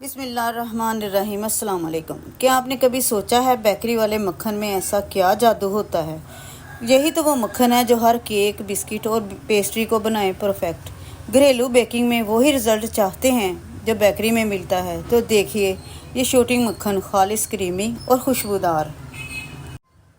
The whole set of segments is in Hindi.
बिस्मिल्लाहिर्रहमानिर्रहीम। अस्सलाम वालेकुम। क्या आपने कभी सोचा है बेकरी वाले मक्खन में ऐसा क्या जादू होता है? यही तो वो मक्खन है जो हर केक, बिस्किट और पेस्ट्री को बनाए परफेक्ट। घरेलू बेकिंग में वही रिज़ल्ट चाहते हैं जो बेकरी में मिलता है। तो देखिए, ये शूटिंग मक्खन खालिस, क्रीमी और खुशबूदार।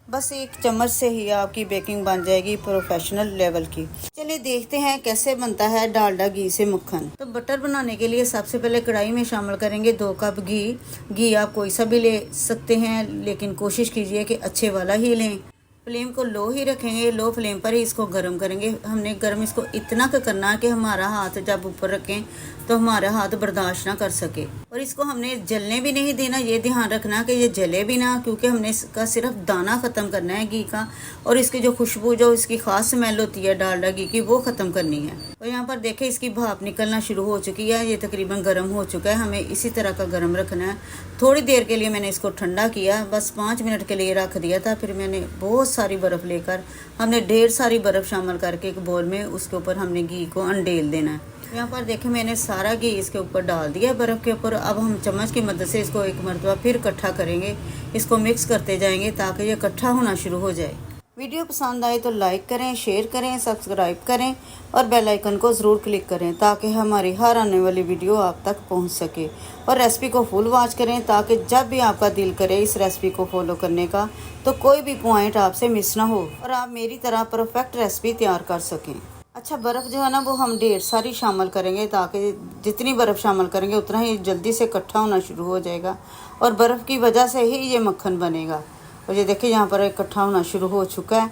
बस एक चम्मच से ही आपकी बेकिंग बन जाएगी प्रोफेशनल लेवल की। चलिए देखते हैं कैसे बनता है डालडा घी से मक्खन। तो बटर बनाने के लिए सबसे पहले कढ़ाई में शामिल करेंगे 2 कप घी। घी आप कोई सा भी ले सकते हैं, लेकिन कोशिश कीजिए कि अच्छे वाला ही लें। फ्लेम को लो ही रखेंगे, लो फ्लेम पर ही इसको गर्म करेंगे। हमने गर्म इसको इतना करना है कि हमारा हाथ जब ऊपर रखें तो हमारा हाथ बर्दाश्त ना कर सके। और इसको हमने जलने भी नहीं देना, ये ध्यान रखना कि ये जले भी ना, क्योंकि हमने इसका सिर्फ दाना ख़त्म करना है घी का। और इसकी जो खुशबू, जो इसकी ख़ास स्मेल होती है डालडा घी की, वो ख़त्म करनी है। और यहाँ पर देखें इसकी भाप निकलना शुरू हो चुकी है। ये तकरीबन गर्म हो चुका है, हमें इसी तरह का गर्म रखना है। थोड़ी देर के लिए मैंने इसको ठंडा किया, बस 5 मिनट के लिए रख दिया था। फिर मैंने बहुत सारी बर्फ़ लेकर, हमने ढेर सारी बर्फ़ शामिल करके एक बोल में उसके ऊपर हमने घी को अंडेल देना है। यहाँ पर देखें मैंने सारा घी इसके ऊपर डाल दिया बर्फ़ के ऊपर। अब हम चम्मच की मदद से इसको एक मरतबा फिर इकट्ठा करेंगे, इसको मिक्स करते जाएंगे ताकि ये इकट्ठा होना शुरू हो जाए। वीडियो पसंद आए तो लाइक करें, शेयर करें, सब्सक्राइब करें और बेल आइकन को ज़रूर क्लिक करें ताकि हमारी हर आने वाली वीडियो आप तक पहुंच सके। और रेसिपी को फुल वॉच करें ताकि जब भी आपका दिल करे इस रेसिपी को फॉलो करने का, तो कोई भी पॉइंट आपसे मिस ना हो और आप मेरी तरह परफेक्ट रेसिपी तैयार कर सकें। अच्छा, बर्फ़ जो है ना वो हम ढेर सारी शामिल करेंगे ताकि जितनी बर्फ़ शामिल करेंगे उतना ही जल्दी से इकट्ठा होना शुरू हो जाएगा और बर्फ़ की वजह से ही ये मक्खन बनेगा। और ये देखिए यहाँ पर इकट्ठा होना शुरू हो चुका है।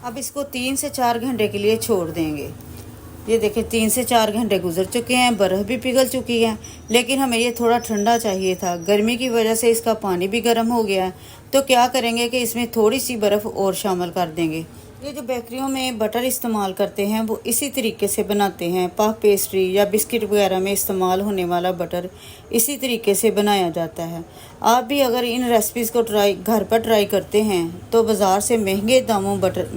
अब इसको 3 से 4 घंटे के लिए छोड़ देंगे। ये देखिए 3 से 4 घंटे गुजर चुके हैं, बर्फ़ भी पिघल चुकी है, लेकिन हमें ये थोड़ा ठंडा चाहिए था। गर्मी की वजह से इसका पानी भी गर्म हो गया है। तो क्या करेंगे कि इसमें थोड़ी सी बर्फ़ और शामिल कर देंगे। ये जो बेकरियों में बटर इस्तेमाल करते हैं वो इसी तरीके से बनाते हैं। पफ पेस्ट्री या बिस्किट वगैरह में इस्तेमाल होने वाला बटर इसी तरीके से बनाया जाता है। आप भी अगर इन रेसिपीज़ को घर पर ट्राई करते हैं तो बाज़ार से महंगे दामों बटर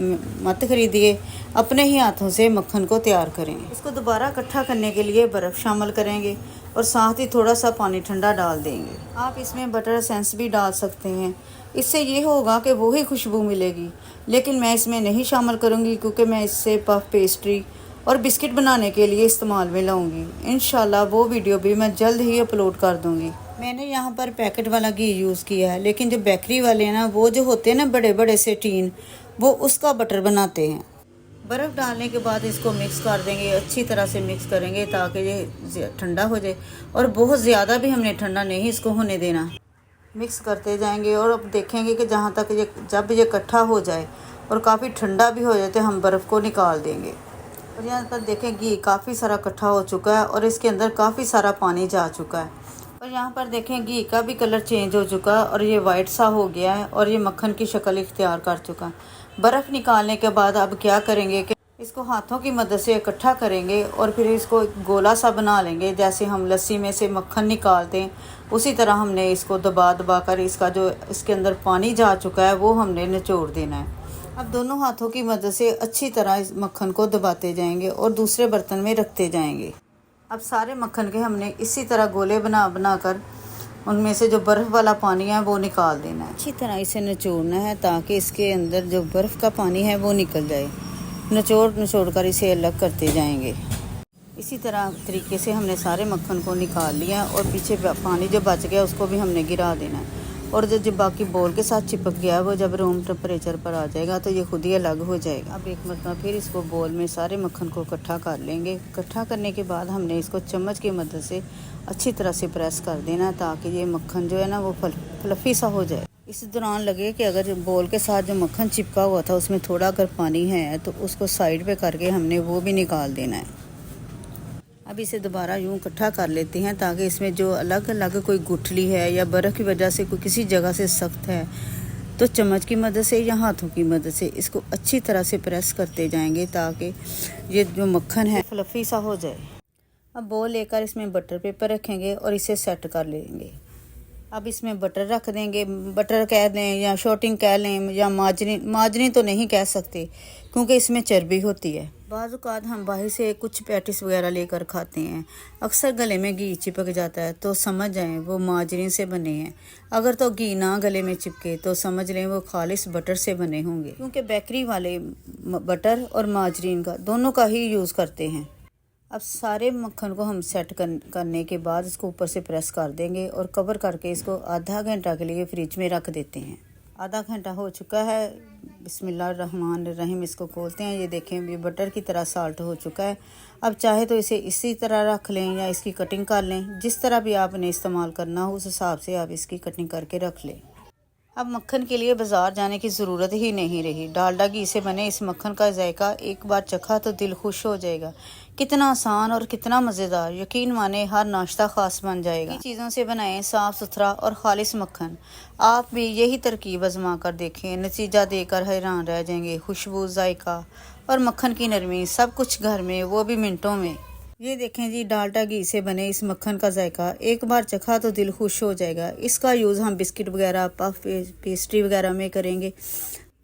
मत खरीदिए, अपने ही हाथों से मक्खन को तैयार करें। इसको दोबारा इकट्ठा करने के लिए बर्फ़ शामिल करेंगे और साथ ही थोड़ा सा पानी ठंडा डाल देंगे। आप इसमें बटर एसेंस भी डाल सकते हैं, इससे ये होगा कि वही खुशबू मिलेगी। लेकिन मैं इसमें नहीं शामिल करूँगी क्योंकि मैं इससे पफ पेस्ट्री और बिस्किट बनाने के लिए इस्तेमाल में लाऊंगी। इंशाल्लाह वो वीडियो भी मैं जल्द ही अपलोड कर दूँगी। मैंने यहाँ पर पैकेट वाला घी यूज़ किया है, लेकिन जो बेकरी वाले हैं ना, वो जो होते हैं ना बड़े बड़े से टीन, वो उसका बटर बनाते हैं। बर्फ़ डालने के बाद इसको मिक्स कर देंगे, अच्छी तरह से मिक्स करेंगे ताकि ये ठंडा हो जाए। और बहुत ज़्यादा भी हमने ठंडा नहीं इसको होने देना। मिक्स करते जाएंगे और अब देखेंगे कि जहाँ तक ये जब ये इकट्ठा हो जाए और काफ़ी ठंडा भी हो जाए तो हम बर्फ़ को निकाल देंगे। और यहाँ पर देखें घी काफ़ी सारा इकट्ठा हो चुका है और इसके अंदर काफ़ी सारा पानी जा चुका है। और यहाँ पर देखें घी का भी कलर चेंज हो चुका है और ये वाइट सा हो गया है और ये मक्खन की शक्ल इख्तियार कर चुका है। बर्फ़ निकालने के बाद अब क्या करेंगे कि इसको हाथों की मदद से इकट्ठा करेंगे और फिर इसको एक गोला सा बना लेंगे। जैसे हम लस्सी में से मक्खन निकालते हैं उसी तरह हमने इसको दबा दबा कर इसका जो इसके अंदर पानी जा चुका है वो हमने निचोड़ देना है। अब दोनों हाथों की मदद से अच्छी तरह इस मक्खन को दबाते जाएंगे और दूसरे बर्तन में रखते जाएंगे। अब सारे मक्खन के हमने इसी तरह गोले बना बना कर उनमें से जो बर्फ़ वाला पानी है वो निकाल देना है। अच्छी तरह इसे निचोड़ना है ताकि इसके अंदर जो बर्फ़ का पानी है वो निकल जाए। निचोड़ कर इसे अलग करते जाएंगे। इसी तरह तरीके से हमने सारे मक्खन को निकाल लिया और पीछे पानी जो बच गया उसको भी हमने गिरा देना है। और जो बाकी बोल के साथ चिपक गया वो जब रूम टेम्परेचर पर आ जाएगा तो ये खुद ही अलग हो जाएगा। अब एक मरतबा फिर इसको बोल में सारे मक्खन को इकट्ठा कर लेंगे। इकट्ठा करने के बाद हमने इसको चम्मच की मदद से अच्छी तरह से प्रेस कर देना ताकि ये मक्खन जो है ना वो फ्लफ़ी सा हो जाए। इस दौरान लगे कि अगर बोल के साथ जो मक्खन चिपका हुआ था उसमें थोड़ा अगर पानी है तो उसको साइड पे करके हमने वो भी निकाल देना है। अब इसे दोबारा यूँ इकट्ठा कर लेते हैं ताकि इसमें जो अलग अलग कोई गुठली है या बर्फ़ की वजह से कोई किसी जगह से सख्त है तो चम्मच की मदद से या हाथों की मदद से इसको अच्छी तरह से प्रेस करते जाएंगे ताकि ये जो मक्खन है फ्लफ़ी सा हो जाए। अब बोल लेकर इसमें बटर पेपर रखेंगे और इसे सेट कर लेंगे। अब इसमें बटर रख देंगे, बटर कह दें या शॉटिंग कह लें या माजनी तो नहीं कह सकते क्योंकि इसमें चर्बी होती है। बाज़ औक़ात हम बाहर से कुछ पैटिस वगैरह लेकर खाते हैं, अक्सर गले में घी चिपक जाता है तो समझ जाएं वो मार्जरीन से बने हैं। अगर तो घी ना गले में चिपके तो समझ लें वो खालिस बटर से बने होंगे, क्योंकि बेकरी वाले बटर और मार्जरीन का दोनों का ही यूज़ करते हैं। अब सारे मक्खन को हम सेट करने के बाद इसको ऊपर से प्रेस कर देंगे और कवर करके इसको आधा घंटा के लिए फ्रिज में रख देते हैं। आधा घंटा हो चुका है, बिस्मिल्लाहिर्रहमानिर्रहीम। इसको खोलते हैं, ये देखें ये बटर की तरह साल्ट हो चुका है। अब चाहे तो इसे इसी तरह रख लें या इसकी कटिंग कर लें, जिस तरह भी आपने इस्तेमाल करना हो उस हिसाब से आप इसकी कटिंग करके रख लें। अब मक्खन के लिए बाज़ार जाने की ज़रूरत ही नहीं रही। डालडा घी से बने इस मक्खन का जायका एक बार चखा तो दिल खुश हो जाएगा। कितना आसान और कितना मज़ेदार, यकीन माने हर नाश्ता ख़ास बन जाएगा। इन चीज़ों से बनाएं साफ़ सुथरा और खालिस मक्खन। आप भी यही तरकीब आजमा कर देखें, नतीजा देकर हैरान रह जाएंगे। खुशबू, जायका और मक्खन की नरमी, सब कुछ घर में, वो भी मिनटों में। ये देखें जी, डालडा घी से बने इस मक्खन का जायका एक बार चखा तो दिल खुश हो जाएगा। इसका यूज़ हम बिस्किट वगैरह, पफ, पेस्ट्री वगैरह में करेंगे।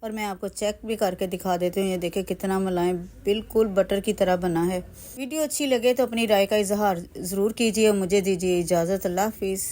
और मैं आपको चेक भी करके दिखा देती हूँ। ये देखें कितना मुलायम, बिल्कुल बटर की तरह बना है। वीडियो अच्छी लगे तो अपनी राय का इजहार ज़रूर कीजिए। मुझे दीजिए इजाज़त। अल्लाह हाफिज़।